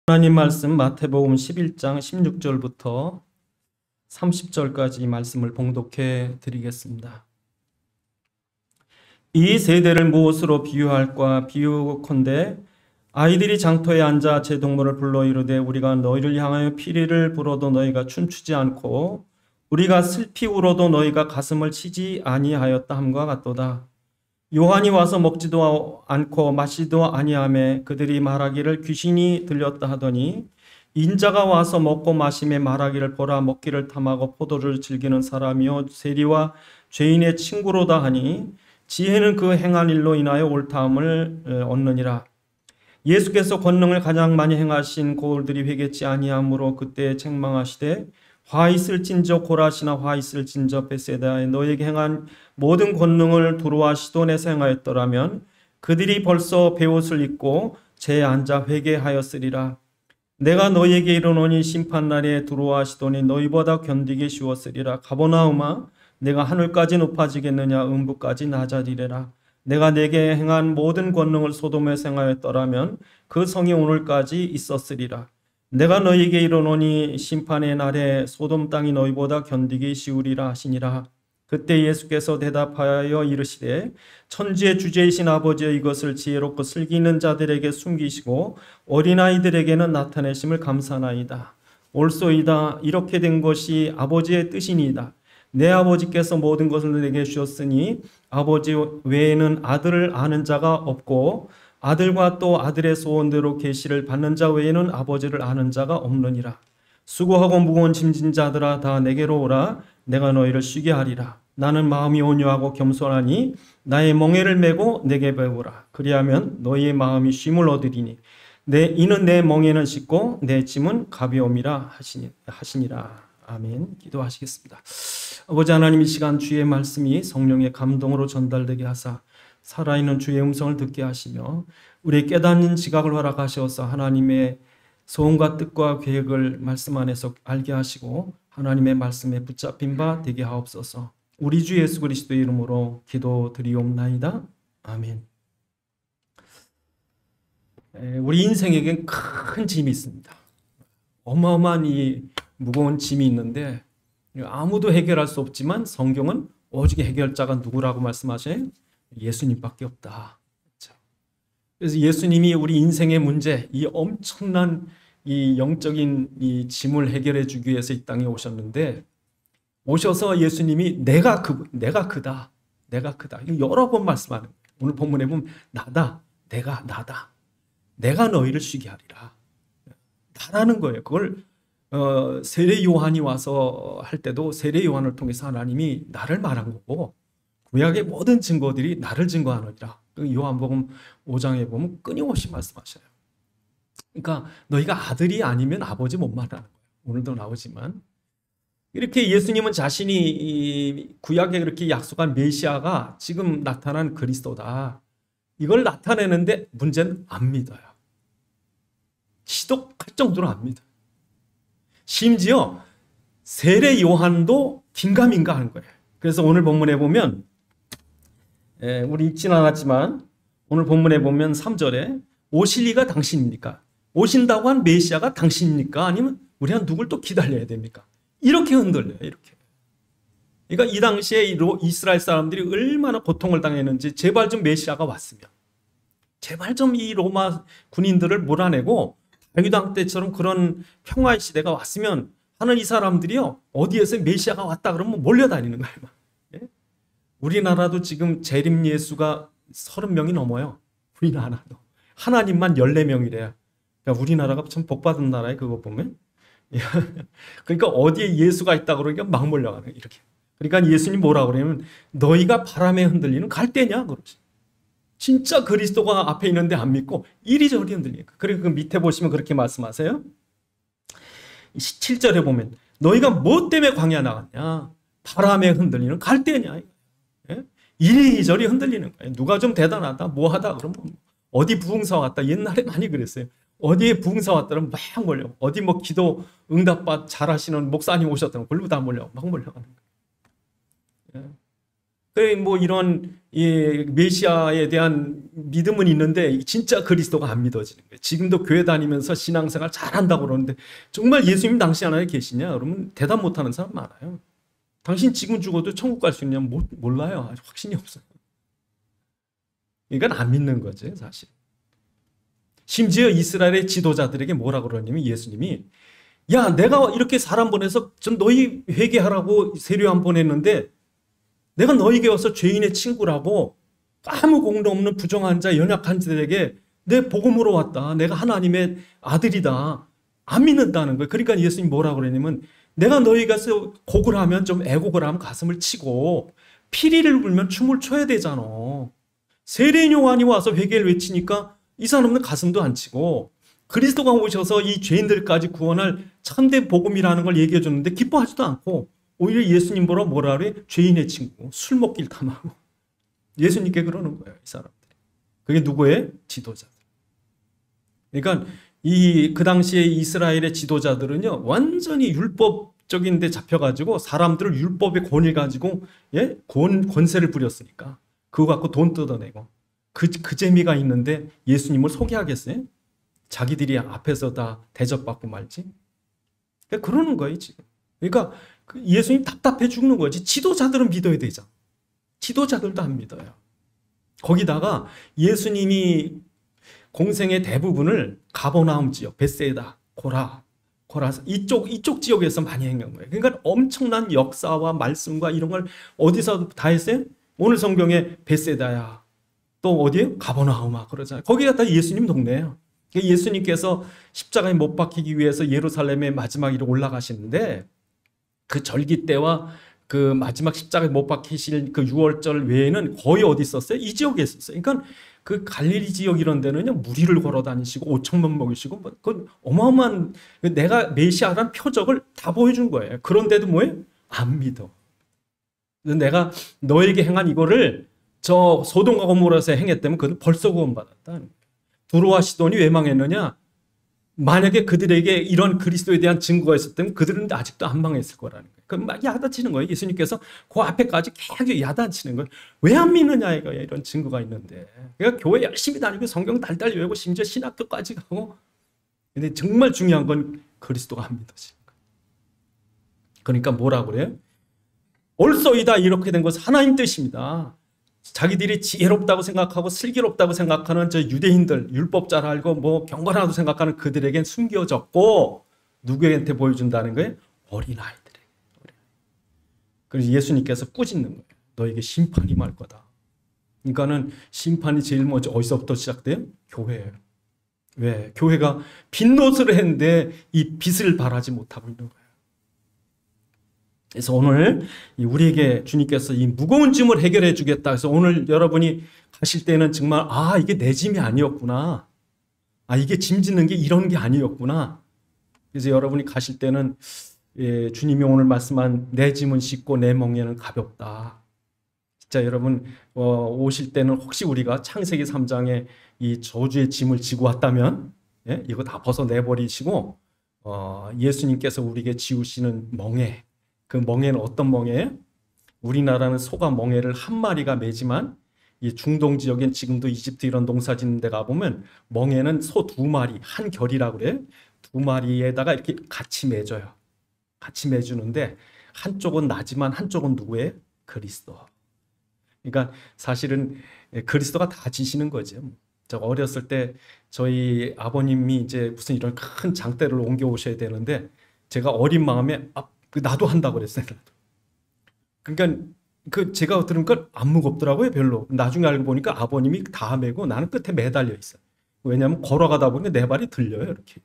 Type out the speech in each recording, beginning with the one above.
하나님 말씀 마태복음 11장 16절부터 30절까지 말씀을 봉독해 드리겠습니다. 이 세대를 무엇으로 비유할까? 비유컨대 아이들이 장터에 앉아 제 동물을 불러 이르되 우리가 너희를 향하여 피리를 불어도 너희가 춤추지 않고 우리가 슬피 울어도 너희가 가슴을 치지 아니하였다 함과 같도다. 요한이 와서 먹지도 않고 마시지도 아니하매 그들이 말하기를 귀신이 들렸다 하더니 인자가 와서 먹고 마시며 말하기를 보라 먹기를 탐하고 포도를 즐기는 사람이요 세리와 죄인의 친구로다 하니 지혜는 그 행한 일로 인하여 옳다함을 얻느니라. 예수께서 권능을 가장 많이 행하신 고을들이 회개치 아니하므로 그때 책망하시되 화 있을진저 고라시나 화 있을진저 베세다에 너에게 행한 모든 권능을 두루와 시돈에서 행하였더라면 그들이 벌써 베옷을 입고 재에 앉아 회개하였으리라. 내가 너희에게 이르노니 심판날에 두루와 시돈이 너희보다 견디기 쉬웠으리라. 가버나움아 내가 하늘까지 높아지겠느냐 음부까지 낮아지리라. 내가 내게 행한 모든 권능을 소돔에서 행하였더라면 그 성이 오늘까지 있었으리라. 내가 너희에게 이르노니 심판의 날에 소돔 땅이 너희보다 견디기 쉬우리라 하시니라. 그때 예수께서 대답하여 이르시되 천지의 주제이신 아버지여 이것을 지혜롭고 슬기 있는 자들에게 숨기시고 어린아이들에게는 나타내심을 감사나이다. 옳소이다. 이렇게 된 것이 아버지의 뜻이니이다. 내 아버지께서 모든 것을 내게 주셨으니 아버지 외에는 아들을 아는 자가 없고 아들과 또 아들의 소원대로 계시를 받는 자 외에는 아버지를 아는 자가 없느니라. 수고하고 무거운 짐진 자들아 다 내게로 오라. 내가 너희를 쉬게 하리라. 나는 마음이 온유하고 겸손하니 나의 멍에를 메고 내게 배우라. 그리하면 너희의 마음이 쉼을 얻으리니 이는 내 멍에는 쉽고 내 짐은 가벼움이라 하시니라. 아멘. 기도하시겠습니다. 아버지 하나님, 이 시간 주의 말씀이 성령의 감동으로 전달되게 하사 살아있는 주의 음성을 듣게 하시며 우리의 깨닫는 지각을 허락하셔서 하나님의 소원과 뜻과 계획을 말씀 안에서 알게 하시고 하나님의 말씀에 붙잡힌 바 되게 하옵소서. 우리 주 예수 그리스도의 이름으로 기도드리옵나이다. 아멘. 우리 인생에겐 큰 짐이 있습니다. 어마어마한 이 무거운 짐이 있는데 아무도 해결할 수 없지만 성경은 오직 해결자가 누구라고 말씀하셔요? 예수님밖에 없다. 그래서 예수님이 우리 인생의 문제, 이 엄청난 이 영적인 이 짐을 해결해 주기 위해서 이 땅에 오셨는데 오셔서 예수님이 내가 그다. 여러 번 말씀하는 거예요. 오늘 본문에 보면 나다. 내가 너희를 쉬게 하리라. 나라는 거예요. 그걸 세례 요한이 와서 할 때도 세례 요한을 통해서 하나님이 나를 말한 거고 구약의 모든 증거들이 나를 증거하느니라. 요한복음 5장에 보면 끊임없이 말씀하셔요. 그러니까 너희가 아들이 아니면 아버지 못 말하는 거예요. 오늘도 나오지만 이렇게 예수님은 자신이 구약에 그렇게 약속한 메시아가 지금 나타난 그리스도다. 이걸 나타내는데 문제는 안 믿어요. 지독할 정도로 안 믿어요. 심지어 세례 요한도 긴가민가 하는 거예요. 그래서 오늘 본문에 보면 우리 읽진 않았지만 오늘 본문에 보면 3절에 오실 리가 당신입니까? 오신다고 한 메시아가 당신입니까? 아니면 우리가 누굴 또 기다려야 됩니까? 이렇게 흔들려요. 이렇게. 그러니까 이 당시에 이스라엘 사람들이 얼마나 고통을 당했는지 제발 좀 메시아가 왔으면 제발 좀 이 로마 군인들을 몰아내고 다윗 왕 때처럼 그런 평화의 시대가 왔으면 하는 이 사람들이요 어디에서 메시아가 왔다 그러면 몰려다니는 거예요. 우리나라도 지금 재림 예수가 30명이 넘어요. 우리나라도. 하나님만 14명이래요. 그러니까 우리나라가 참 복받은 나라에 그거 보면. 그러니까 어디에 예수가 있다 그러니까 막 몰려가는 거예요. 이렇게. 그러니까 예수님 뭐라고 그러냐면 너희가 바람에 흔들리는 갈대냐 그러지. 진짜 그리스도가 앞에 있는데 안 믿고 이리저리 흔들리니까. 그리고 그 밑에 보시면 그렇게 말씀하세요. 17절에 보면 너희가 뭐 때문에 광야 나갔냐. 바람에 흔들리는 갈대냐. 이리저리 흔들리는 거예요. 누가 좀 대단하다, 뭐 하다 그러면 어디 부흥사 왔다. 옛날에 많이 그랬어요. 어디에 부흥사 왔다면 막 몰려. 어디 뭐 기도 응답받 잘하시는 목사님 오셨다면 글로 다 몰려. 막 몰려가는 거예요. 뭐 이런 메시아에 대한 믿음은 있는데 진짜 그리스도가 안 믿어지는 거예요. 지금도 교회 다니면서 신앙생활 잘한다고 그러는데 정말 예수님 당신 안에 계시냐? 그러면 대답 못하는 사람 많아요. 당신 지금 죽어도 천국 갈 수 있냐? 몰라요. 아직 확신이 없어요. 그러니까 안 믿는 거죠, 사실. 심지어 이스라엘의 지도자들에게 뭐라 그러냐면 예수님이 야, 내가 이렇게 사람 보내서 좀 너희 회개하라고 세례요한 보냈는데 내가 너희에게 와서 죄인의 친구라고 아무 공도 없는 부정한 자, 연약한 자들에게 내 복음으로 왔다. 내가 하나님의 아들이다. 안 믿는다는 거예요. 그러니까 예수님이 뭐라 그러냐면 내가 너희가 곡을 하면 좀 애곡을 하면 가슴을 치고 피리를 불면 춤을 춰야 되잖아. 세례 요한이 와서 회개를 외치니까 이 사람은 가슴도 안 치고 그리스도가 오셔서 이 죄인들까지 구원할 참된 복음이라는 걸 얘기해 줬는데 기뻐하지도 않고 오히려 예수님 보러 뭐라 그래? 죄인의 친구, 술 먹길 탐하고 예수님께 그러는 거예요, 이 사람들이. 그게 누구예요? 지도자들. 그러니까 그 당시에 이스라엘의 지도자들은요 완전히 율법적인 데 잡혀가지고 사람들을 율법의 권위를 가지고 권세를 부렸으니까 그거 갖고 돈 뜯어내고 그 재미가 있는데 예수님을 소개하겠어요? 자기들이 앞에서 다 대접받고 말지. 그러니까 그러는 거예요 지금. 그러니까 예수님 답답해 죽는 거지. 지도자들은 믿어야 되잖아. 지도자들도 안 믿어요. 거기다가 예수님이 공생의 대부분을 가버나움 지역, 벳세다, 고라 이쪽 지역에서 많이 행한 거예요. 그러니까 엄청난 역사와 말씀과 이런 걸 어디서 다 했어요? 오늘 성경에 벳세다야. 또 어디에요? 가버나움아 그러잖아요. 거기가 다 예수님 동네예요. 예수님께서 십자가에 못 박히기 위해서 예루살렘의 마지막 일에 올라가시는데 그 절기 때와 그 마지막 십자가에 못 박히실 그 6월절 외에는 거의 어디 있었어요? 이 지역에 있었어요. 그러니까 그 갈릴리 지역 이런 데는요 무리를 걸어 다니시고 5천만 먹이시고 그 어마어마한 내가 메시아란 표적을 다 보여준 거예요. 그런데도 뭐예요? 안 믿어. 내가 너에게 행한 이거를 저 소돔과 고모라에서 행했다면 그건 벌써 구원받았다. 두로와 시돈이 왜 망했느냐? 만약에 그들에게 이런 그리스도에 대한 증거가 있었다면 그들은 아직도 안 망했을 거라는 거예요. 그럼 막 야단치는 거예요. 예수님께서 그 앞에까지 계속 야단치는 거예요. 왜 안 믿느냐 이거야. 이런 증거가 있는데. 그러니까 교회 열심히 다니고 성경 달달 외우고 심지어 신학교까지 가고. 근데 정말 중요한 건 그리스도가 안 믿어지는 거예요. 그러니까 뭐라고 그래요? 올소이다 이렇게 된 것은 하나님 뜻입니다. 자기들이 지혜롭다고 생각하고 슬기롭다고 생각하는 저 유대인들, 율법 잘 알고 뭐 경건하다고 생각하는 그들에겐 숨겨졌고 누구한테 보여준다는 거예요? 어린아이들에게. 그래서 예수님께서 꾸짖는 거예요. 너에게 심판이 말 거다. 그러니까는 심판이 제일 먼저 어디서부터 시작돼요? 교회예요. 왜? 교회가 빈노릇을 했는데 이 빚을 바라지 못하고 있는 거예요. 그래서 오늘 우리에게 주님께서 이 무거운 짐을 해결해 주겠다. 그래서 오늘 여러분이 가실 때는 정말 이게 내 짐이 아니었구나. 이게 짐 짓는 게 이런 게 아니었구나. 그래서 여러분이 가실 때는 주님이 오늘 말씀한 내 짐은 쉽고 내 멍에는 가볍다. 진짜 여러분 오실 때는 혹시 우리가 창세기 3장에 이 저주의 짐을 지고 왔다면 이거 다 벗어내버리시고 예수님께서 우리에게 지우시는 멍에 그 멍에는 어떤 멍에예요? 우리나라는 소가 멍에를 한 마리가 매지만 이 중동 지역엔 지금도 이집트 이런 농사 짓는 데 가보면 멍에는 소 2마리 한 결이라고 그래요. 2마리에다가 이렇게 같이 매줘요. 같이 매주는데 한쪽은 나지만 한쪽은 누구예요? 그리스도. 그러니까 사실은 그리스도가 다 지시는 거죠. 저 어렸을 때 저희 아버님이 이제 무슨 이런 큰 장대를 옮겨 오셔야 되는데 제가 어린 마음에 나도 한다고 그랬어요. 그러니까 제가 들은 건 안 무겁더라고요, 별로. 나중에 알고 보니까 아버님이 다 메고 나는 끝에 매달려 있어요. 왜냐하면 걸어가다 보니 내 발이 들려요, 이렇게.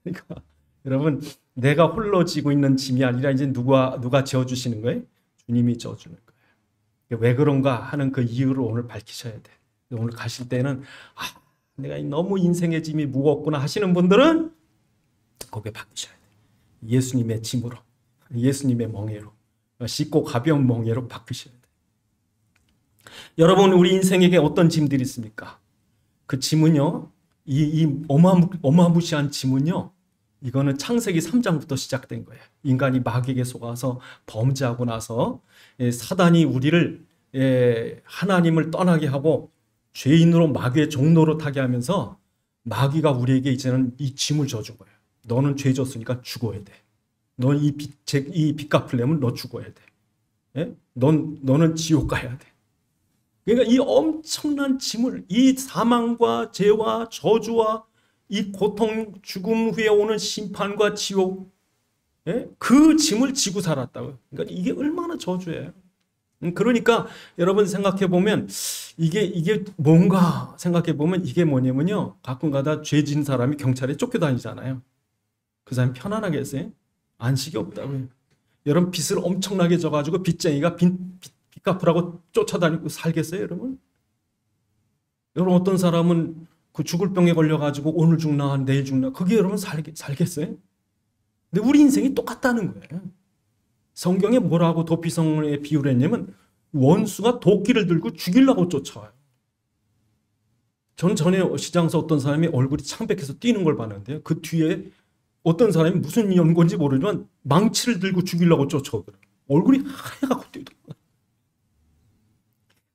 그러니까 여러분, 내가 홀로 지고 있는 짐이 아니라 이제 누가 지어주시는 거예요? 주님이 지어주는 거예요. 왜 그런가 하는 그 이유를 오늘 밝히셔야 돼. 오늘 가실 때는 내가 너무 인생의 짐이 무겁구나 하시는 분들은 거기에 바꾸셔야 돼. 예수님의 짐으로, 예수님의 멍에로, 쉽고 가벼운 멍에로 바꾸셔야 돼요. 여러분, 우리 인생에게 어떤 짐들이 있습니까? 그 짐은요, 이 어마무시한 짐은요, 이거는 창세기 3장부터 시작된 거예요. 인간이 마귀에게 속아서 범죄하고 나서 사단이 우리를 하나님을 떠나게 하고 죄인으로 마귀의 종노릇 하게 하면서 마귀가 우리에게 이제는 이 짐을 져준 거예요. 너는 죄 졌으니까 죽어야 돼. 넌 이 빚 갚으려면 너 죽어야 돼. 예? 너는 지옥 가야 돼. 그러니까 이 엄청난 짐을, 이 사망과 죄와 저주와 이 고통, 죽음 후에 오는 심판과 지옥, 그 짐을 지고 살았다고요. 그러니까 이게 얼마나 저주예요. 그러니까 여러분 생각해 보면 이게 뭔가 생각해 보면 이게 뭐냐면요. 가끔가다 죄 진 사람이 경찰에 쫓겨다니잖아요. 그 사람이 편안하겠어요? 안식이 없다고요. 여러분 빚을 엄청나게 져가지고 빚쟁이가 빚 갚으라고 쫓아다니고 살겠어요, 여러분? 여러분 어떤 사람은 그 죽을 병에 걸려가지고 오늘 죽나 내일 죽나 그게 여러분 살겠어요? 근데 우리 인생이 똑같다는 거예요. 성경에 뭐라고 도피성의 비유를 했냐면 원수가 도끼를 들고 죽이려고 쫓아와요. 전 전에 시장에서 어떤 사람이 얼굴이 창백해서 뛰는 걸 봤는데요. 그 뒤에 어떤 사람이 무슨 연고인지 모르지만 망치를 들고 죽이려고 쫓아오더라고요. 얼굴이 하얘갖고 뛰더라고요.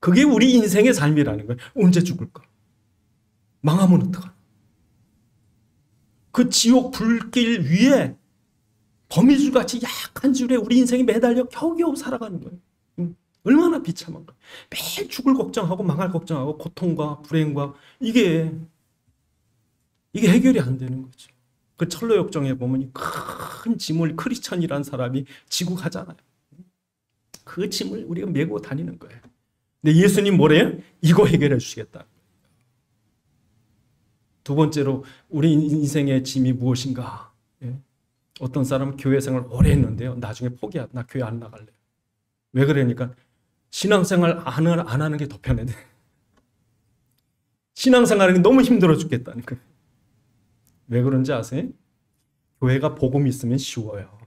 그게 우리 인생의 삶이라는 거예요. 언제 죽을까? 망하면 어떡하나? 그 지옥 불길 위에 거미줄같이 약한 줄에 우리 인생이 매달려 겨우겨우 살아가는 거예요. 얼마나 비참한 거예요. 매일 죽을 걱정하고 망할 걱정하고 고통과 불행과 이게 해결이 안 되는 거죠. 그 철로 역정에 보면 큰 짐을 크리스천이라는 사람이 지고 가잖아요. 그 짐을 우리가 메고 다니는 거예요. 근데 예수님 뭐래요? 이거 해결해 주시겠다. 두 번째로 우리 인생의 짐이 무엇인가? 어떤 사람은 교회 생활 오래 했는데요. 나중에 포기하다. 나 교회 안 나갈래요. 왜 그러니까 신앙생활 안 하는 게 더 편해. 신앙생활이 너무 힘들어 죽겠다니까. 왜 그런지 아세요? 교회가 복음이 있으면 쉬워요.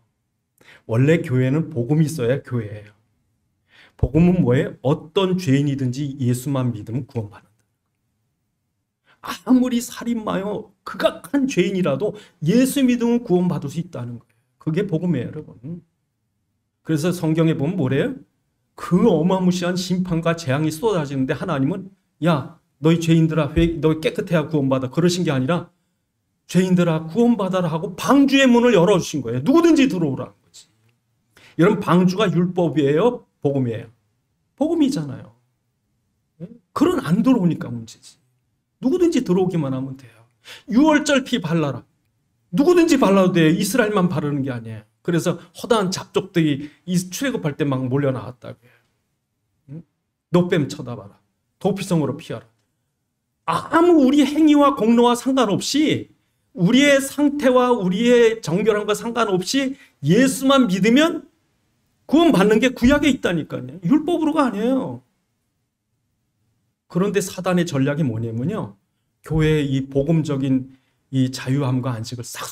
원래 교회는 복음이 있어야 교회예요. 복음은 뭐예요? 어떤 죄인이든지 예수만 믿으면 구원받는다. 아무리 살인마요 극악한 죄인이라도 예수 믿으면 구원받을 수 있다는 거예요. 그게 복음이에요, 여러분. 그래서 성경에 보면 뭐래요? 그 어마무시한 심판과 재앙이 쏟아지는데 하나님은 야, 너희 죄인들아, 너희 깨끗해야 구원받아. 그러신 게 아니라 죄인들아 구원받아라 하고 방주의 문을 열어주신 거예요. 누구든지 들어오라는 거지. 여러분 방주가 율법이에요? 복음이에요? 복음이잖아요. 그런 안 들어오니까 문제지. 누구든지 들어오기만 하면 돼요. 6월절 피 발라라. 누구든지 발라도 돼요. 이스라엘만 바르는 게 아니에요. 그래서 허다한 잡족들이 출애굽할 때 막 몰려 나왔다고요. 노뱀 쳐다봐라. 도피성으로 피하라. 아무 우리 행위와 공로와 상관없이 우리의 상태와 우리의 정결함과 상관없이 예수만 믿으면 구원받는 게 구약에 있다니까요. 율법으로가 아니에요. 그런데 사단의 전략이 뭐냐면요. 교회의 이 복음적인 이 자유함과 안식을 싹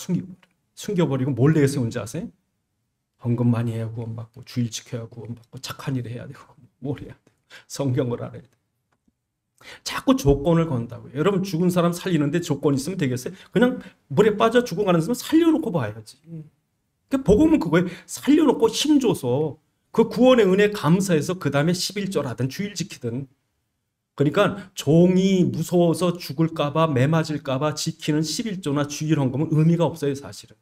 숨겨버리고 뭘 내세운지 아세요? 헌금 많이 해야 구원받고 주일 지켜야 구원받고 착한 일 해야 되고 뭘 해야 돼요. 성경을 알아야 돼요. 자꾸 조건을 건다고요. 여러분 죽은 사람 살리는데 조건 있으면 되겠어요? 그냥 물에 빠져 죽어가는 사람 살려놓고 봐야지. 복음은 그거예요. 살려놓고 힘줘서 그 구원의 은혜 감사해서 그 다음에 11절 하든 주일 지키든. 그러니까 종이 무서워서 죽을까봐 매맞을까봐 지키는 11조나 주일 헌금은 의미가 없어요, 사실은.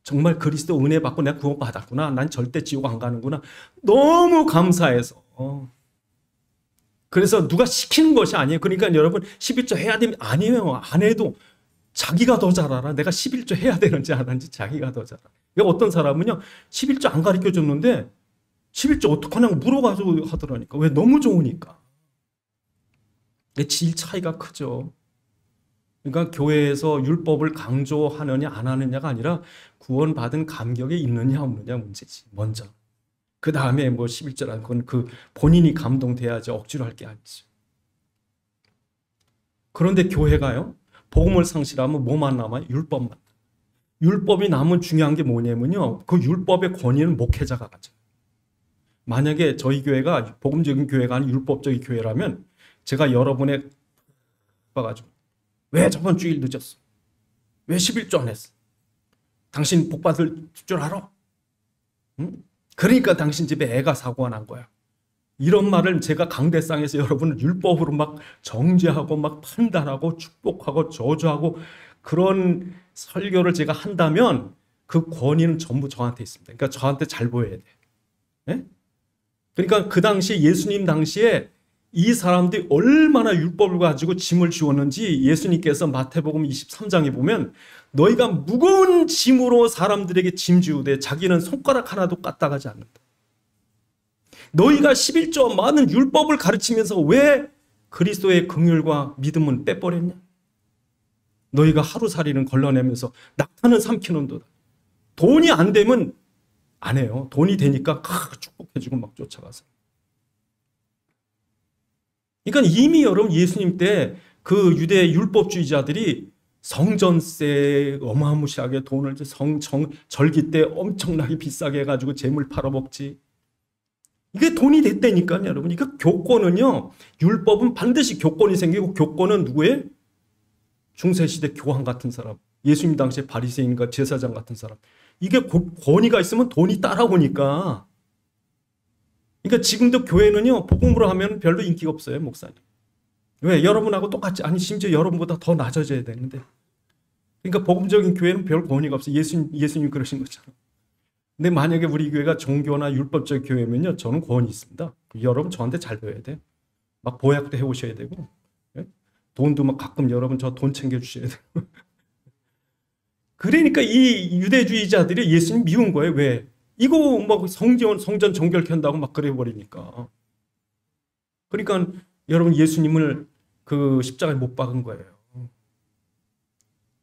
정말 그리스도 은혜 받고 내가 구원받았구나. 난 절대 지옥 안 가는구나. 너무 감사해서. 그래서 누가 시키는 것이 아니에요. 그러니까 여러분 11조 해야 되면 아니에요. 안 해도 자기가 더 잘 알아. 내가 11조 해야 되는지 안 하는지 자기가 더 잘 알아. 그러니까 어떤 사람은요. 11조 안 가르쳐줬는데 11조 어떡하냐고 물어가지고 하더라니까. 왜? 너무 좋으니까. 질 차이가 크죠. 그러니까 교회에서 율법을 강조하느냐 안 하느냐가 아니라 구원받은 감격이 있느냐 없느냐 문제지. 먼저. 그 다음에 뭐 11절 건 그 본인이 감동돼야지 억지로 할 게 아니죠. 그런데 교회가요. 복음을 상실하면 뭐만 남아요? 율법만. 율법이 남은 중요한 게 뭐냐면요. 그 율법의 권위는 목회자가 가져요. 만약에 저희 교회가 복음적인 교회가 아닌 율법적인 교회라면 제가 여러분의 봐가지고 왜 저번 주일 늦었어? 왜 11조 안 했어? 당신 복 받을 줄 알아? 응? 그러니까 당신 집에 애가 사고가 난 거야. 이런 말을 제가 강대상에서 여러분을 율법으로 막 정죄하고 막 판단하고 축복하고 저주하고 그런 설교를 제가 한다면 그 권위는 전부 저한테 있습니다. 그러니까 저한테 잘 보여야 돼. 네? 그러니까 그 당시 예수님 당시에 이 사람들이 얼마나 율법을 가지고 짐을 지웠는지 예수님께서 마태복음 23장에 보면 너희가 무거운 짐으로 사람들에게 짐 지우되 자기는 손가락 하나도 까딱하지 않는다. 너희가 11조와 많은 율법을 가르치면서 왜 그리스도의 긍휼과 믿음은 빼버렸냐? 너희가 하루살이는 걸러내면서 낙타는 삼키는도다. 돈이 안 되면 안 해요. 돈이 되니까 축복해주고 막 쫓아가서. 그러니까 이미 여러분 예수님 때 그 유대 율법주의자들이 성전세 어마무시하게 돈을 절기 때 엄청나게 비싸게 해가지고 재물 팔아먹지. 이게 돈이 됐다니까요, 여러분. 이거 교권은요, 율법은 반드시 교권이 생기고 교권은 누구예요? 중세시대 교황 같은 사람, 예수님 당시에 바리새인과 제사장 같은 사람. 이게 권위가 있으면 돈이 따라오니까. 그러니까 지금도 교회는요, 복음으로 하면 별로 인기가 없어요, 목사님. 왜? 여러분하고 똑같지. 아니, 심지어 여러분보다 더 낮아져야 되는데. 그러니까 복음적인 교회는 별 권위가 없어요. 예수님 그러신 것처럼. 근데 만약에 우리 교회가 종교나 율법적 교회면요, 저는 권위 있습니다. 여러분 저한테 잘 배워야 돼요. 막 보약도 해오셔야 되고, 돈도 막 가끔 여러분 저 돈 챙겨주셔야 돼요. 그러니까 이 유대주의자들이 예수님 미운 거예요. 왜? 이거 막 성전 정결케 한다고 막 그래버리니까. 그러니까 여러분 예수님을 그 십자가에 못 박은 거예요.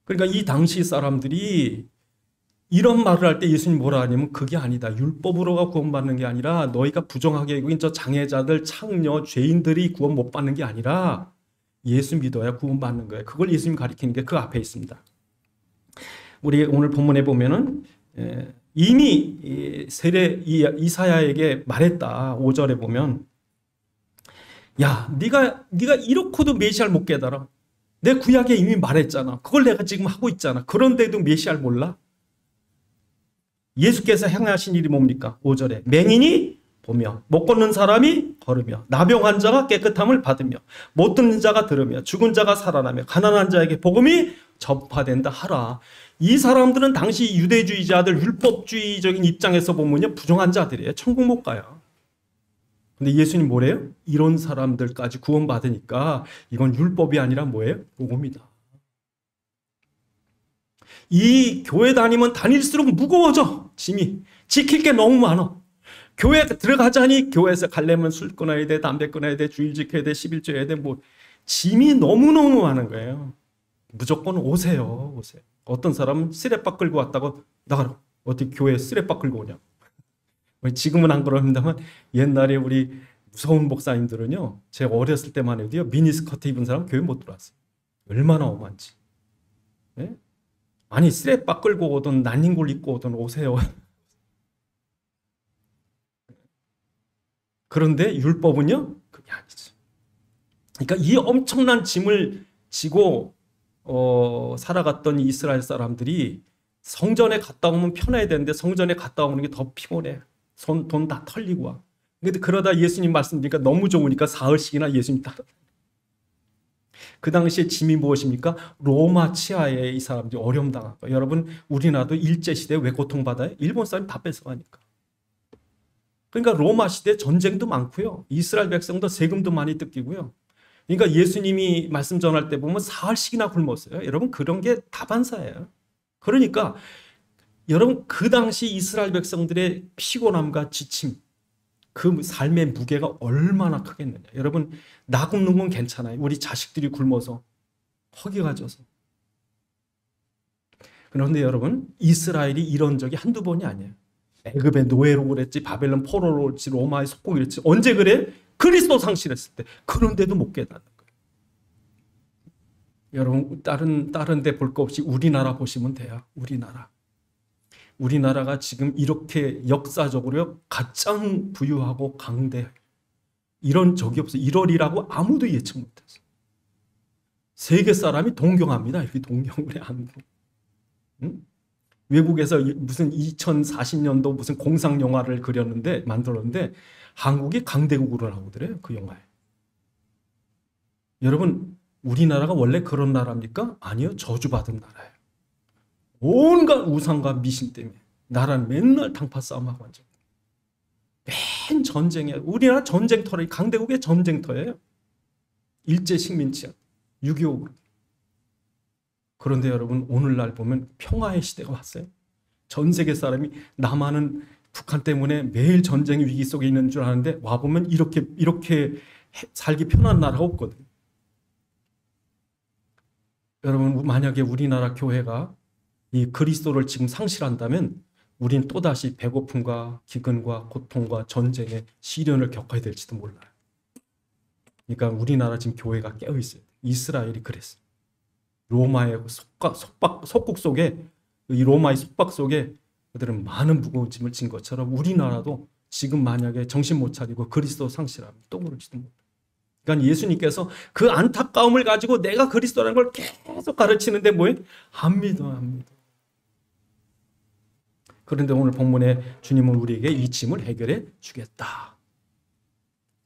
그러니까 이 당시 사람들이 이런 말을 할 때 예수님 뭐라 하냐면 그게 아니다. 율법으로가 구원받는 게 아니라 너희가 부정하게 여긴 저 장애자들, 창녀, 죄인들이 구원 못 받는 게 아니라 예수 믿어야 구원받는 거예요. 그걸 예수님 가리키는 게 그 앞에 있습니다. 우리 오늘 본문에 보면은 이미 세례 이사야에게 말했다. 5절에 보면 야, 네가 이렇게도 메시아를 못 깨달아. 내 구약에 이미 말했잖아. 그걸 내가 지금 하고 있잖아. 그런데도 메시아를 몰라? 예수께서 행하신 일이 뭡니까? 5절에 맹인이 보며 못 걷는 사람이 걸으며 나병 환자가 깨끗함을 받으며 못 듣는 자가 들으며 죽은 자가 살아나며 가난한 자에게 복음이 전파된다 하라. 이 사람들은 당시 유대주의자들 율법주의적인 입장에서 보면요 부정한 자들이에요. 천국 못 가요. 근데 예수님 뭐래요? 이런 사람들까지 구원받으니까 이건 율법이 아니라 뭐예요? 복음이다. 이 교회 다니면 다닐수록 무거워져. 짐이. 지킬 게 너무 많아. 교회 들어가자니 교회에서 가려면 술 끊어야 돼, 담배 끊어야 돼, 주일 지켜야 돼, 11조 해야 돼. 뭐 짐이 너무너무 많은 거예요. 무조건 오세요. 오세요. 어떤 사람은 쓰레빠 끌고 왔다고 나가라. 어떻게 교회에 쓰레빠 끌고 오냐. 지금은 안 그럽니다만 옛날에 우리 무서운 목사님들은요. 제가 어렸을 때만 해도요. 미니스커트 입은 사람 교회 못 들어왔어요. 얼마나 엄한지. 네? 아니 쓰레빠 끌고 오든 난닝굴 입고 오든 오세요. 그런데 율법은요? 그게 아니지. 그러니까 이 엄청난 짐을 지고 살아갔던 이스라엘 사람들이 성전에 갔다 오면 편해야 되는데 성전에 갔다 오는 게 더 피곤해. 돈 다 털리고 와. 근데 그러다 예수님 말씀드리니까 너무 좋으니까 사흘씩이나 예수님 따라. 그 당시에 짐이 무엇입니까? 로마 치하에 이 사람들이 어려움 당한 거예요. 여러분 우리나라도 일제시대에 왜 고통받아요? 일본 사람이 다 뺏어가니까. 그러니까 로마 시대 전쟁도 많고요. 이스라엘 백성도 세금도 많이 뜯기고요. 그러니까 예수님이 말씀 전할 때 보면 사흘씩이나 굶었어요. 여러분 그런 게 다반사예요. 그러니까 여러분 그 당시 이스라엘 백성들의 피곤함과 지침 그 삶의 무게가 얼마나 크겠느냐. 여러분 나 굶는 건 괜찮아요. 우리 자식들이 굶어서 허기가 져서. 그런데 여러분 이스라엘이 이런 적이 한두 번이 아니에요. 애굽의 노예로 그랬지, 바벨론 포로로 그랬지, 로마의 속국이 그랬지. 언제 그래? 그리스도 상실했을 때. 그런데도 못 깨닫는 거예요. 여러분 다른 데 볼 거 없이 우리나라 보시면 돼요. 우리나라가 지금 이렇게 역사적으로 가장 부유하고 강대 이런 적이 없어요. 1월이라고 아무도 예측 못했어요. 세계 사람이 동경합니다. 이렇게 동경을 해. 응? 외국에서 무슨 2040년도 무슨 공상 영화를 만들었는데 한국이 강대국으로 나오더래요. 그 영화에. 여러분, 우리나라가 원래 그런 나라입니까? 아니요. 저주받은 나라예요. 온갖 우상과 미신 때문에 나라는 맨날 당파 싸움하고 앉아. 맨 전쟁이에요. 우리나라 전쟁터래. 강대국의 전쟁터예요. 일제 식민지야. 6.25. 그런데 여러분, 오늘날 보면 평화의 시대가 왔어요. 전 세계 사람이 남한은 북한 때문에 매일 전쟁 위기 속에 있는 줄 아는데 와보면 이렇게 살기 편한 나라가 없거든요. 여러분, 만약에 우리나라 교회가 이 그리스도를 지금 상실한다면 우린 또다시 배고픔과 기근과 고통과 전쟁의 시련을 겪어야 될지도 몰라요. 그러니까 우리나라 지금 교회가 깨어있어요. 이스라엘이 그랬어요. 로마의 속국 속에, 이 로마의 속박 속에 그들은 많은 무거운 짐을 진 것처럼 우리나라도 지금 만약에 정신 못 차리고 그리스도 상실하면 또 그럴지도 몰라요. 그러니까 예수님께서 그 안타까움을 가지고 내가 그리스도라는 걸 계속 가르치는데 뭐예요? 안 믿어. 그런데 오늘 본문에 주님은 우리에게 이 짐을 해결해 주겠다.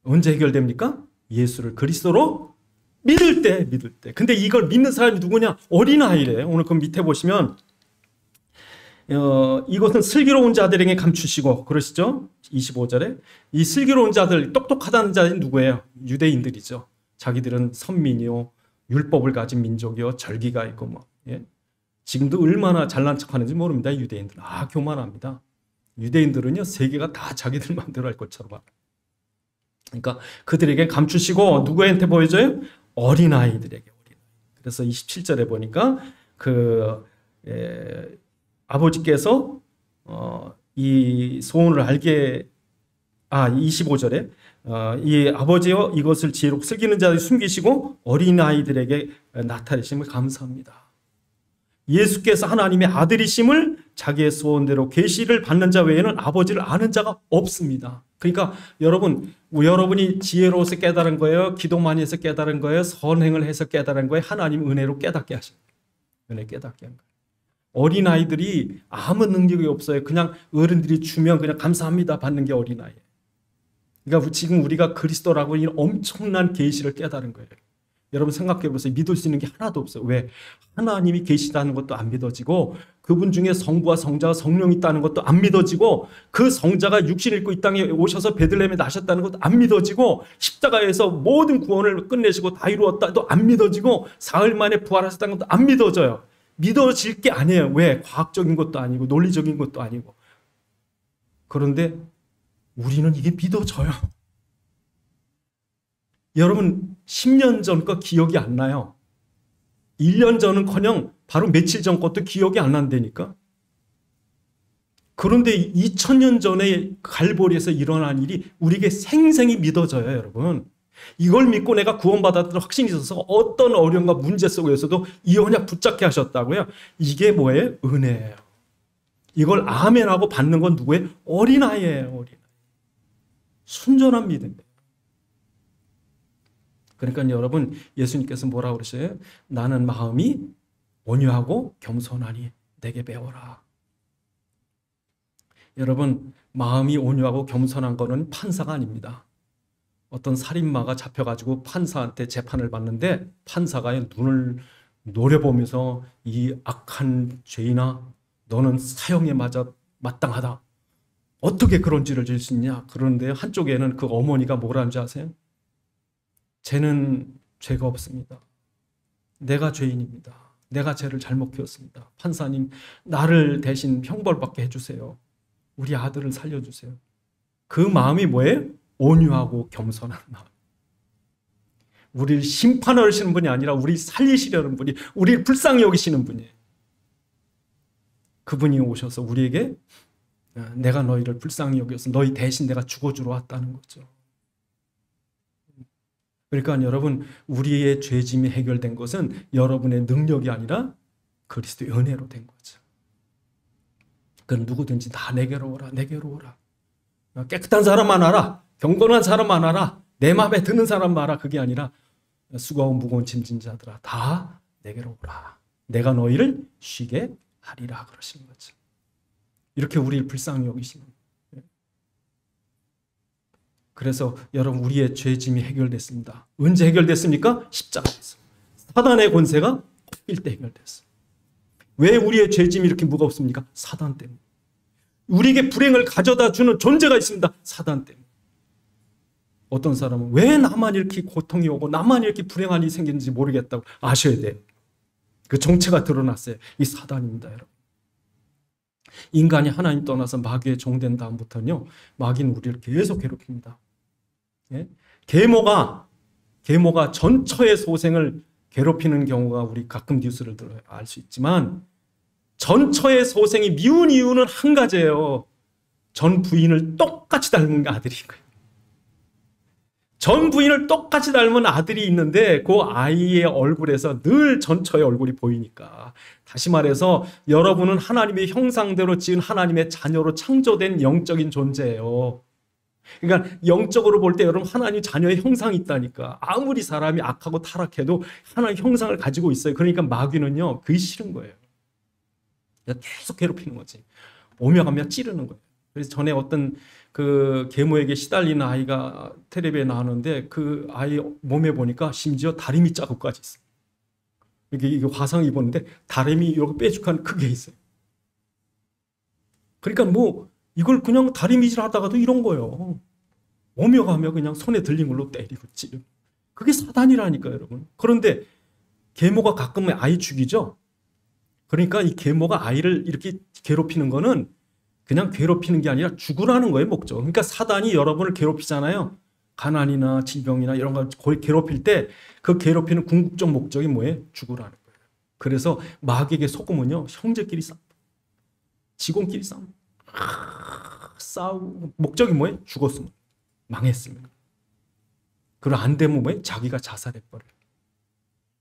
언제 해결됩니까? 예수를 그리스도로 믿을 때. 근데 이걸 믿는 사람이 누구냐? 어린아이래. 오늘 그 밑에 보시면 이것은 슬기로운 자들에게 감추시고, 그러시죠? 25절에 이 슬기로운 자들, 똑똑하다는 자들이 누구예요? 유대인들이죠. 자기들은 선민이요, 율법을 가진 민족이요, 절기가 있고 뭐. 예? 지금도 얼마나 잘난 척하는지 모릅니다. 유대인들 교만합니다. 유대인들은요, 세계가 다 자기들 마음대로 할 것처럼. 그러니까 그들에게 감추시고 누구한테 보여줘요? 어린아이들에게. 그래서 27절에 보니까 아버지께서 이 소원을 알게 25절에 이 아버지여 이것을 지혜롭고 슬기는 자들이 숨기시고 어린아이들에게 나타내심을 감사합니다. 예수께서 하나님의 아들이심을 자기의 소원대로 계시를 받는 자 외에는 아버지를 아는 자가 없습니다. 그러니까 여러분이 지혜로워서 깨달은 거예요? 기도 많이 해서 깨달은 거예요? 선행을 해서 깨달은 거예요? 하나님 은혜로 깨닫게 하신 거예요. 은혜 깨닫게 한 거예요. 어린아이들이 아무 능력이 없어요. 그냥 어른들이 주면 그냥 감사합니다 받는 게 어린아이예요. 그러니까 지금 우리가 그리스도라고 이 엄청난 계시를 깨달은 거예요. 여러분 생각해 보세요. 믿을 수 있는 게 하나도 없어요. 왜? 하나님이 계시다는 것도 안 믿어지고 그분 중에 성부와 성자와 성령이 있다는 것도 안 믿어지고 그 성자가 육신을 입고 이 땅에 오셔서 베들레헴에 나셨다는 것도 안 믿어지고 십자가에서 모든 구원을 끝내시고 다 이루었다도 안 믿어지고 사흘 만에 부활하셨다는 것도 안 믿어져요. 믿어질 게 아니에요. 왜? 과학적인 것도 아니고 논리적인 것도 아니고. 그런데 우리는 이게 믿어져요. 여러분 10년 전 거 기억이 안 나요. 1년 전은커녕 바로 며칠 전 것도 기억이 안 난다니까. 그런데 2000년 전에 갈보리에서 일어난 일이 우리에게 생생히 믿어져요. 여러분. 이걸 믿고 내가 구원받았다는 확신이 있어서 어떤 어려움과 문제 속에서도 이 언약 붙잡게 하셨다고요. 이게 뭐예요? 은혜예요. 이걸 아멘하고 받는 건 누구예요? 어린아이예요. 어린아이. 순전한 믿음이에요. 그러니까 여러분 예수님께서 뭐라고 그러셔요? 나는 마음이 온유하고 겸손하니 내게 배워라. 여러분 마음이 온유하고 겸손한 거는 판사가 아닙니다. 어떤 살인마가 잡혀가지고 판사한테 재판을 받는데 판사가 눈을 노려보면서 이 악한 죄인아 너는 사형에 마땅하다. 어떻게 그런 죄를 지을 수 있냐. 그런데 한쪽에는 그 어머니가 뭐라는지 아세요? 쟤는 죄가 없습니다. 내가 죄인입니다. 내가 죄를 잘못 키웠습니다. 판사님 나를 대신 형벌받게 해주세요. 우리 아들을 살려주세요. 그 마음이 뭐예요? 온유하고 겸손한 마음. 우리를 심판하시는 분이 아니라 우리 살리시려는 분이, 우리를 불쌍히 여기시는 분이에요. 그분이 오셔서 우리에게 내가 너희를 불쌍히 여겨서 너희 대신 내가 죽어주러 왔다는 거죠. 그러니까 여러분 우리의 죄짐이 해결된 것은 여러분의 능력이 아니라 그리스도의 은혜로 된 거죠. 그건 누구든지 다 내게로 오라. 내게로 오라. 깨끗한 사람만 알아. 경건한 사람만 알아. 내 마음에 드는 사람만 알아. 그게 아니라 수고하고 무거운 짐진 자들아 다 내게로 오라. 내가 너희를 쉬게 하리라 그러시는 거죠. 이렇게 우리를 불쌍히 여기시는 거예요. 그래서 여러분 우리의 죄짐이 해결됐습니다. 언제 해결됐습니까? 십자가에서. 사단의 권세가 꺾일 때 해결됐어요. 왜 우리의 죄짐이 이렇게 무겁습니까? 사단 때문에. 우리에게 불행을 가져다 주는 존재가 있습니다. 사단 때문에. 어떤 사람은 왜 나만 이렇게 고통이 오고 나만 이렇게 불행한 일이 생기는지 모르겠다고 아셔야 돼요. 그 정체가 드러났어요. 이 사단입니다, 여러분. 인간이 하나님 떠나서 마귀의 종된 다음부터는요, 마귀는 우리를 계속 괴롭힙니다. 예? 계모가 전처의 소생을 괴롭히는 경우가 우리 가끔 뉴스를 들어야 알 수 있지만 전처의 소생이 미운 이유는 한 가지예요. 전 부인을 똑같이 닮은 아들인 거예요. 전 부인을 똑같이 닮은 아들이 있는데 그 아이의 얼굴에서 늘 전처의 얼굴이 보이니까. 다시 말해서 여러분은 하나님의 형상대로 지은 하나님의 자녀로 창조된 영적인 존재예요. 그러니까 영적으로 볼 때 여러분 하나님 자녀의 형상이 있다니까. 아무리 사람이 악하고 타락해도 하나님의 형상을 가지고 있어요. 그러니까 마귀는요, 그게 싫은 거예요. 계속 괴롭히는 거지. 오며 가며 찌르는 거예요. 그래서 전에 어떤 그 계모에게 시달리는 아이가 텔레비에 나왔는데 그 아이 몸에 보니까 심지어 다리미 자국까지 있어요. 이게 화상 입었는데 다리미 이렇게 뾰족한 크게 있어요. 그러니까 뭐 이걸 그냥 다리미질 하다가도 이런 거예요. 오며 가며 그냥 손에 들린 걸로 때리고 찌르고. 그게 사단이라니까, 여러분. 그런데 계모가 가끔은 아이 죽이죠. 그러니까 이 계모가 아이를 이렇게 괴롭히는 거는 그냥 괴롭히는 게 아니라 죽으라는 거예요, 목적. 그러니까 사단이 여러분을 괴롭히잖아요. 가난이나 질병이나 이런 걸 괴롭힐 때 그 괴롭히는 궁극적 목적이 뭐예요? 죽으라는 거예요. 그래서 마귀에게 속으면요, 형제끼리 싸움, 직원끼리 싸움, 싸우고 목적이 뭐예요? 죽었으면, 망했으면. 그리고 안 되면 뭐예요? 자기가 자살해버려요.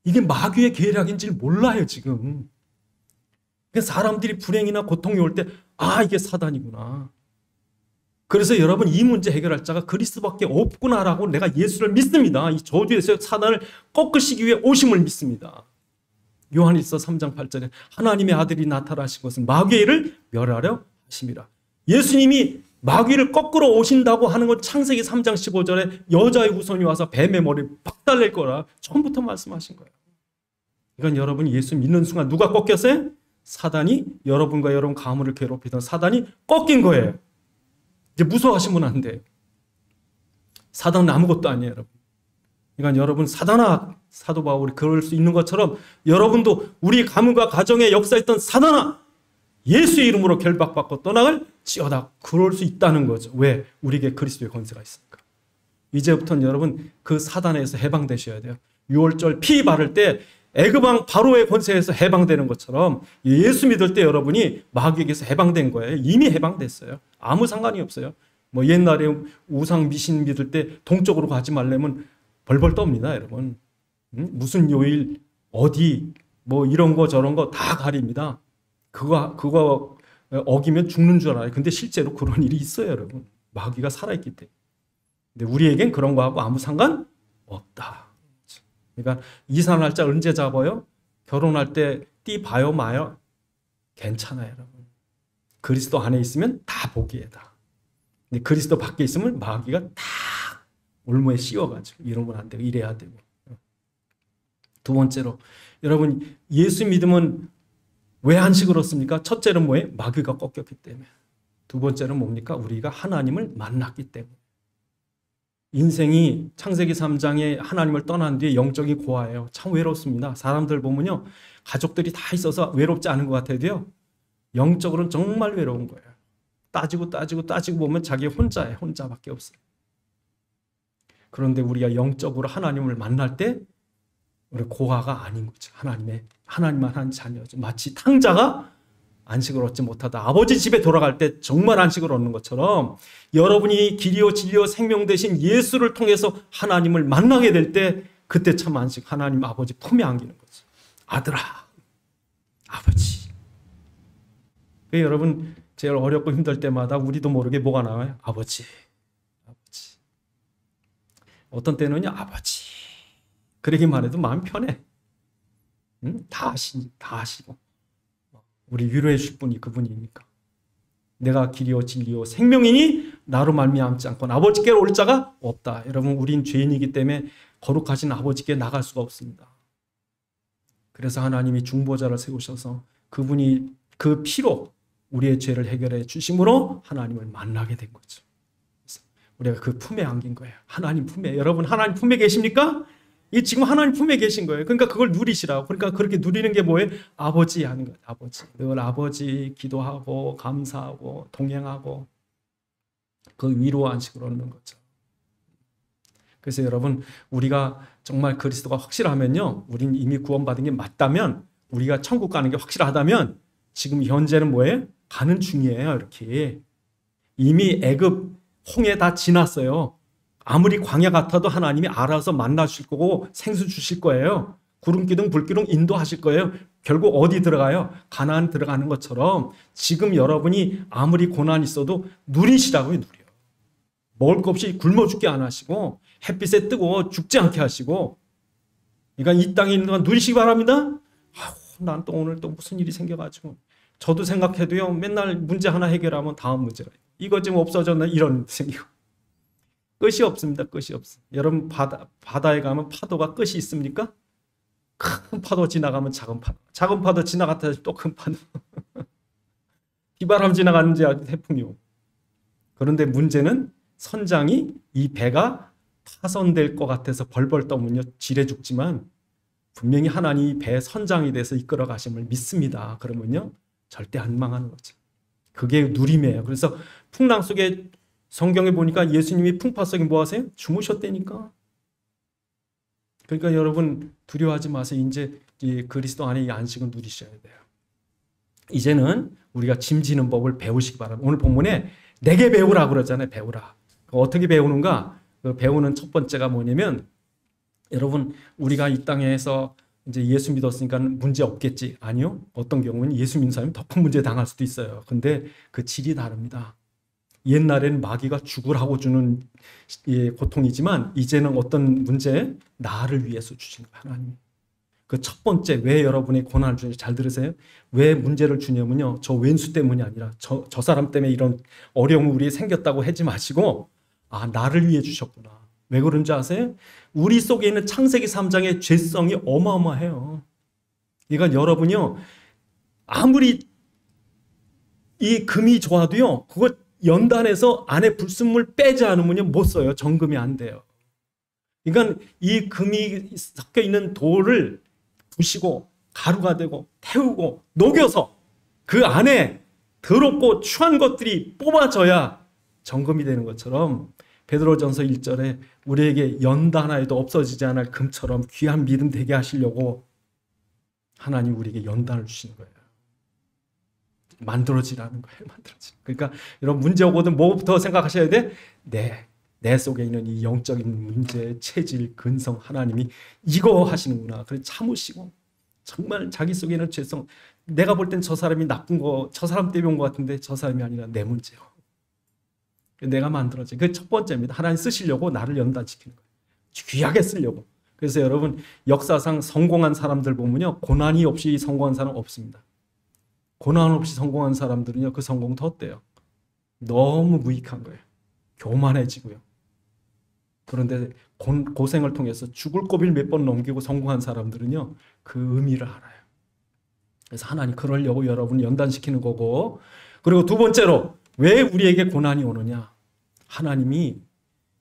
이게 마귀의 계략인지 몰라요, 지금. 사람들이 불행이나 고통이 올 때, 아, 이게 사단이구나. 그래서 여러분 이 문제 해결할 자가 그리스도밖에 없구나라고 내가 예수를 믿습니다. 이 저주에서 사단을 꺾으시기 위해 오심을 믿습니다. 요한일서 3장 8절에 하나님의 아들이 나타나신 것은 마귀를 멸하려 하심이라. 예수님이 마귀를 거꾸로 오신다고 하는 건 창세기 3장 15절에 여자의 후손이 와서 뱀의 머리를 박달낼 거라 처음부터 말씀하신 거예요. 그러니까 여러분이 예수 믿는 순간 누가 꺾였어요? 사단이 여러분과 여러분 가문을 괴롭히던 사단이 꺾인 거예요. 이제 무서워하시면 안 돼요. 사단은 아무것도 아니에요, 여러분. 그러니까 여러분 사단아, 사도 바울이 그럴 수 있는 것처럼 여러분도 우리 가문과 가정에 역사했던 사단아, 예수의 이름으로 결박받고 떠나갈지어다. 그럴 수 있다는 거죠. 왜? 우리에게 그리스도의 권세가 있으니까. 이제부터는 여러분 그 사단에서 해방되셔야 돼요. 6월절 피 바를 때 애굽왕 바로의 권세에서 해방되는 것처럼 예수 믿을 때 여러분이 마귀에게서 해방된 거예요. 이미 해방됐어요. 아무 상관이 없어요. 뭐 옛날에 우상 미신 믿을 때 동쪽으로 가지 말려면 벌벌 떱니다, 여러분. 무슨 요일 어디 뭐 이런 거 저런 거 다 가립니다. 그거 어기면 죽는 줄 알아요. 근데 실제로 그런 일이 있어요, 여러분. 마귀가 살아있기 때문에. 근데 우리에겐 그런 거하고 아무 상관 없다. 그러니까 이사 날짜 언제 잡아요? 결혼할 때 띠 봐요 마요? 괜찮아요, 여러분. 그리스도 안에 있으면 다 복이에다. 근데 그리스도 밖에 있으면 마귀가 다 올무에 씌워가지고 이러면 안 되고 이래야 되고. 두 번째로 여러분 예수 믿으면 왜 안식을 얻습니까? 첫째는 뭐예요? 마귀가 꺾였기 때문에. 두 번째는 뭡니까? 우리가 하나님을 만났기 때문에. 인생이 창세기 3장에 하나님을 떠난 뒤에 영적인 고아예요. 참 외롭습니다. 사람들 보면요, 가족들이 다 있어서 외롭지 않은 것 같아도요, 영적으로는 정말 외로운 거예요. 따지고 보면 자기 혼자예요. 혼자밖에 없어요. 그런데 우리가 영적으로 하나님을 만날 때 우리 고아가 아닌 거죠. 하나님만 한 자녀죠. 마치 탕자가 안식을 얻지 못하다 아버지 집에 돌아갈 때 정말 안식을 얻는 것처럼 여러분이 길이요 진리요 생명 되신 예수를 통해서 하나님을 만나게 될 때 그때 참 안식, 하나님 아버지 품에 안기는 거죠. 아들아, 아버지. 여러분 제일 어렵고 힘들 때마다 우리도 모르게 뭐가 나와요? 아버지, 아버지. 어떤 때는요, 아버지. 그러기만 해도 마음 편해. 다 아시고. 우리 위로해 줄 분이 그분이니까. 내가 길이요 진리요 생명이니 나로 말미암지 않고는 아버지께로 올 자가 없다. 여러분, 우린 죄인이기 때문에 거룩하신 아버지께 나갈 수가 없습니다. 그래서 하나님이 중보자를 세우셔서 그분이 그 피로 우리의 죄를 해결해 주심으로 하나님을 만나게 된 거죠. 우리가 그 품에 안긴 거예요. 하나님 품에. 여러분, 하나님 품에 계십니까? 이 지금 하나님 품에 계신 거예요. 그러니까 그걸 누리시라고. 그러니까 그렇게 누리는 게 뭐예요? 아버지 하는 거예요. 아버지. 늘 아버지 기도하고 감사하고 동행하고 그 위로 안식으로 얻는 거죠. 그래서 여러분, 우리가 정말 그리스도가 확실하면요, 우린 이미 구원받은 게 맞다면, 우리가 천국 가는 게 확실하다면 지금 현재는 뭐예요? 가는 중이에요. 이렇게 이미 애굽 홍해 다 지났어요. 아무리 광야 같아도 하나님이 알아서 만나실 거고 생수 주실 거예요. 구름기둥 불기둥 인도하실 거예요. 결국 어디 들어가요? 가나안 들어가는 것처럼 지금 여러분이 아무리 고난이 있어도 누리시라고요. 누려. 먹을 것 없이 굶어 죽게 안 하시고 햇빛에 뜨고 죽지 않게 하시고, 그러니까 이 땅에 있는 동안 누리시기 바랍니다. 난 또 오늘 또 무슨 일이 생겨가지고, 저도 생각해도요, 맨날 문제 하나 해결하면 다음 문제가 이거 지금 없어졌나 이런 생기고 끝이 없습니다. 끝이 없어. 여러분, 바다에 가면 파도가 끝이 있습니까? 큰 파도 지나가면 작은 파도 지나갔다 또 큰 파도 비바람 지나가는지 아주 태풍이 오고. 그런데 문제는 선장이 이 배가 파손될 것 같아서 벌벌 떠면요 지레 죽지만, 분명히 하나님이 배 선장이 돼서 이끌어 가심을 믿습니다. 그러면요 절대 안 망하는 거죠. 그게 누림이에요. 그래서 풍랑 속에 성경에 보니까 예수님이 풍파 속에 뭐 하세요? 주무셨다니까. 그러니까 여러분, 두려워하지 마세요. 이제 이 그리스도 안에 이 안식을 누리셔야 돼요. 이제는 우리가 짐 지는 법을 배우시기 바랍니다. 오늘 본문에 내게 배우라 그러잖아요. 배우라. 어떻게 배우는가? 그 배우는 첫 번째가 뭐냐면, 여러분, 우리가 이 땅에서 이제 예수 믿었으니까 문제 없겠지. 아니요. 어떤 경우는 예수 믿는 사람이 더 큰 문제 당할 수도 있어요. 근데 그 질이 다릅니다. 옛날에는 마귀가 죽으라고 주는 고통이지만 이제는 어떤 문제? 나를 위해서 주시는 거예요. 하나님. 그 첫 번째, 왜 여러분의 고난을 주는지 잘 들으세요. 왜 문제를 주냐면요, 저 왼수 때문이 아니라 저 사람 때문에 이런 어려움이 우리에 생겼다고 하지 마시고, 나를 위해 주셨구나. 왜 그런지 아세요? 우리 속에 있는 창세기 3장의 죄성이 어마어마해요. 그러니까 여러분이요, 아무리 이 금이 좋아도요, 그거 연단해서 안에 불순물 빼지 않으면요 못 써요. 점검이 안 돼요. 그러니까 이 금이 섞여 있는 돌을 부시고 가루가 되고 태우고 녹여서 그 안에 더럽고 추한 것들이 뽑아져야 점검이 되는 것처럼, 베드로전서 1절에 우리에게 연단하여도 없어지지 않을 금처럼 귀한 믿음 되게 하시려고 하나님 우리에게 연단을 주시는 거예요. 만들어지라는 거예요. 만들어지. 그러니까 여러분, 문제 오거든 뭐부터 생각하셔야 돼? 내 속에 있는 이 영적인 문제, 체질, 근성, 하나님이 이거 하시는구나. 그래서 참으시고, 정말 자기 속에 있는 죄성, 내가 볼 땐 저 사람이 나쁜 거, 저 사람 때문에 온 것 같은데 저 사람이 아니라 내 문제요. 내가 만들어진. 그게 첫 번째입니다. 하나님 쓰시려고 나를 연단시키는 거예요. 귀하게 쓰려고. 그래서 여러분, 역사상 성공한 사람들 보면요, 고난이 없이 성공한 사람 없습니다. 고난 없이 성공한 사람들은요, 그 성공 더 어때요? 너무 무익한 거예요. 교만해지고요. 그런데 고생을 통해서 죽을 고비를 몇 번 넘기고 성공한 사람들은요, 그 의미를 알아요. 그래서 하나님 그러려고 여러분 연단시키는 거고, 그리고 두 번째로 왜 우리에게 고난이 오느냐? 하나님이,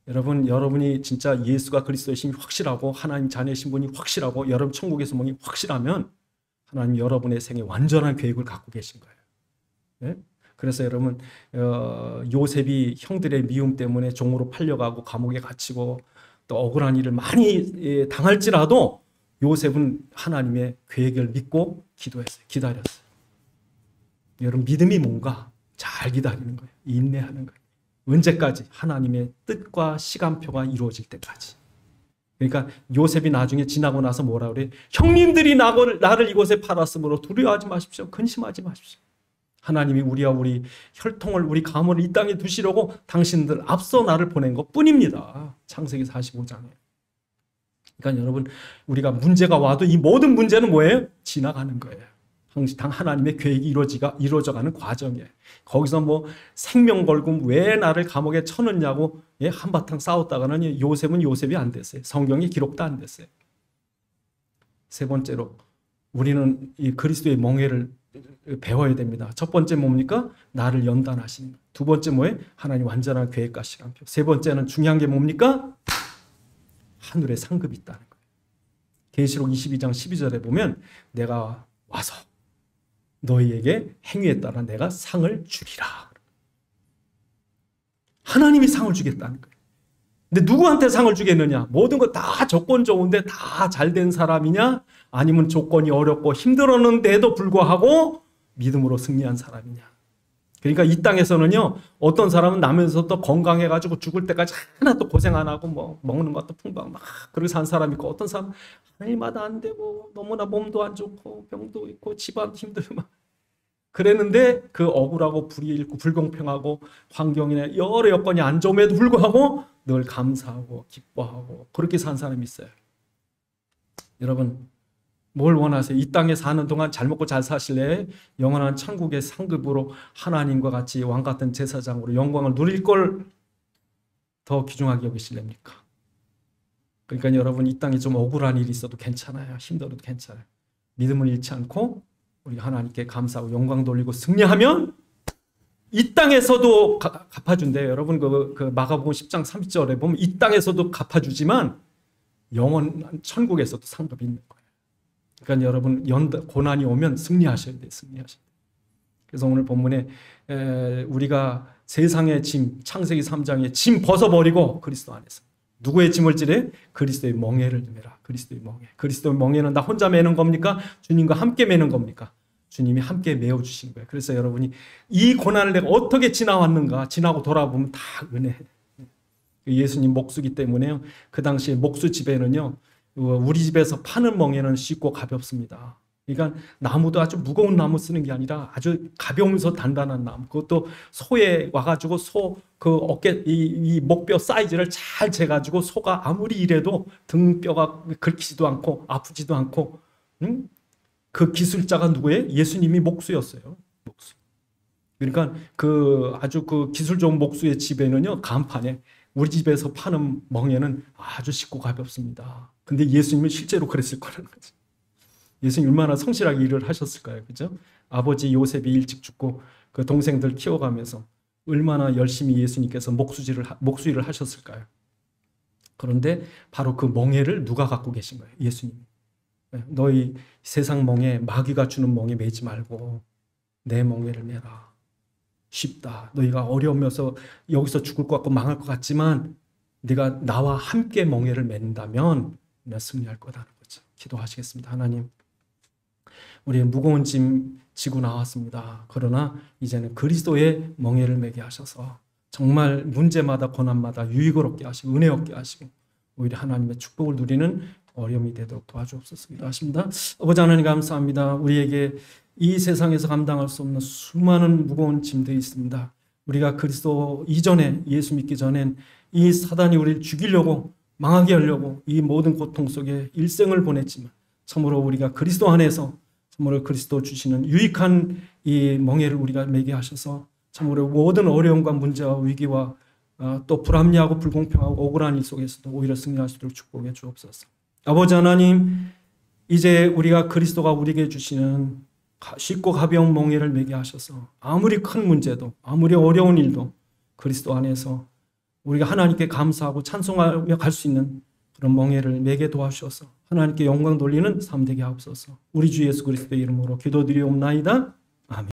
여러분이 진짜 예수가 그리스도이심이 확실하고 하나님 자녀이신 분이 확실하고 여러분 천국에서 뭐니 확실하면 하나님 여러분의 생에 완전한 계획을 갖고 계신 거예요. 네? 그래서 여러분, 요셉이 형들의 미움 때문에 종으로 팔려가고 감옥에 갇히고 또 억울한 일을 많이 당할지라도 요셉은 하나님의 계획을 믿고 기도했어요. 기다렸어요. 여러분, 믿음이 뭔가? 잘 기다리는 거예요. 인내하는 거예요. 언제까지? 하나님의 뜻과 시간표가 이루어질 때까지. 그러니까 요셉이 나중에 지나고 나서 뭐라 그래? 형님들이 나를 이곳에 팔았으므로 두려워하지 마십시오. 근심하지 마십시오. 하나님이 우리와 우리 혈통을, 우리 가문을 이 땅에 두시려고 당신들 앞서 나를 보낸 것 뿐입니다. 창세기 45장에. 그러니까 여러분, 우리가 문제가 와도 이 모든 문제는 뭐예요? 지나가는 거예요. 항상 하나님의 계획이 이루어져가는 과정이에요. 거기서 뭐 생명 걸고 왜 나를 감옥에 쳐넣냐고 한바탕 싸웠다가는 요셉은 요셉이 안 됐어요. 성경에 기록도 안 됐어요. 세 번째로 우리는 이 그리스도의 멍에를 배워야 됩니다. 첫 번째 뭡니까? 나를 연단하시는 것. 두 번째 뭐예요? 하나님 완전한 계획과 시간표. 세 번째는 중요한 게 뭡니까? 하늘에 상급이 있다는 거예요. 계시록 22장 12절에 보면 내가 와서 너희에게 행위에 따라 내가 상을 주리라. 하나님이 상을 주겠다는 거예요. 근데 누구한테 상을 주겠느냐? 모든 거 다 조건 좋은데 다 잘된 사람이냐? 아니면 조건이 어렵고 힘들었는데도 불구하고 믿음으로 승리한 사람이냐? 그러니까 이 땅에서는요, 어떤 사람은 나면서도 건강해가지고 죽을 때까지 하나도 고생 안 하고 뭐 먹는 것도 풍부하고 막 그렇게 산 사람이 있고, 어떤 사람은 하나님마다 안 되고 너무나 몸도 안 좋고 병도 있고 집안도 힘들고 막 그랬는데 그 억울하고 불의일고 불공평하고 환경이나 여러 여건이 안 좋음에도 불구하고 늘 감사하고 기뻐하고 그렇게 산 사람이 있어요. 여러분 뭘 원하세요? 이 땅에 사는 동안 잘 먹고 잘 사실래? 영원한 천국의 상급으로 하나님과 같이 왕같은 제사장으로 영광을 누릴 걸 더 귀중하게 여기실랍니까? 그러니까 여러분 이 땅에 좀 억울한 일이 있어도 괜찮아요. 힘들어도 괜찮아요. 믿음을 잃지 않고 우리가 하나님께 감사하고 영광 돌리고 승리하면 이 땅에서도 갚아준대요. 여러분 그 마가복음 10장 30절에 보면 이 땅에서도 갚아주지만 영원한 천국에서도 상급이 있는 거예요. 그러니까 여러분 고난이 오면 승리하셔야 돼요. 승리하셔야 돼요. 그래서 오늘 본문에 우리가 세상의 짐, 창세기 3장의 짐 벗어버리고 그리스도 안에서 누구의 짐을 지래? 그리스도의 멍에를 메라. 그리스도의 멍에. 그리스도의 멍에는 나 혼자 매는 겁니까? 주님과 함께 매는 겁니까? 주님이 함께 메어주신 거예요. 그래서 여러분이 이 고난을 내가 어떻게 지나왔는가, 지나고 돌아보면 다 은혜. 예수님 목수기 때문에요. 그 당시에 목수집에는요, 우리 집에서 파는 멍에는 쉽고 가볍습니다. 그러니까 나무도 아주 무거운 나무 쓰는 게 아니라 아주 가벼우면서 단단한 나무. 그것도 소에 와가지고 소 그 어깨 이 목뼈 사이즈를 잘 재가지고 소가 아무리 일해도 등뼈가 긁히지도 않고 아프지도 않고, 그 기술자가 누구예요? 예수님이 목수였어요. 목수. 그러니까 그 아주 그 기술 좋은 목수의 집에는요, 간판에 우리 집에서 파는 멍에는 아주 쉽고 가볍습니다. 근데 예수님은 실제로 그랬을 거라는 거죠. 예수님 얼마나 성실하게 일을 하셨을까요? 그죠? 아버지 요셉이 일찍 죽고 그 동생들 키워가면서 얼마나 열심히 예수님께서 목수일을 하셨을까요? 그런데 바로 그 멍에를 누가 갖고 계신 거예요? 예수님. 너희 세상 멍에, 마귀가 주는 멍에 매지 말고 내 멍에를 매라. 쉽다. 너희가 어려우면서 여기서 죽을 것 같고 망할 것 같지만 네가 나와 함께 멍에를 맨다면 내가 승리할 거다는 거죠. 기도하시겠습니다. 하나님, 우리의 무거운 짐 지고 나왔습니다. 그러나 이제는 그리스도의 멍에를 매게 하셔서 정말 문제마다 고난마다 유익을 얻게 하시고 은혜 얻게 하시고 오히려 하나님의 축복을 누리는 어려움이 되도록 도와주옵소서. 기도하십니다. 아버지 하나님 감사합니다. 우리에게 이 세상에서 감당할 수 없는 수많은 무거운 짐들이 있습니다. 우리가 그리스도 이전에, 예수 믿기 전엔 이 사단이 우리를 죽이려고, 망하게 하려고 이 모든 고통 속에 일생을 보냈지만 참으로 우리가 그리스도 안에서 참으로 그리스도 주시는 유익한 이 멍에를 우리가 매게 하셔서 참으로 모든 어려움과 문제와 위기와 또 불합리하고 불공평하고 억울한 일 속에서도 오히려 승리할 수 있도록 축복해 주옵소서. 아버지 하나님, 이제 우리가 그리스도가 우리에게 주시는 쉽고 가벼운 멍에를 매게 하셔서 아무리 큰 문제도 아무리 어려운 일도 그리스도 안에서 우리가 하나님께 감사하고 찬송하며 갈 수 있는 그런 멍에를 매게 도와주셔서 하나님께 영광 돌리는 삶 되게 하옵소서. 우리 주 예수 그리스도의 이름으로 기도드리옵나이다. 아멘.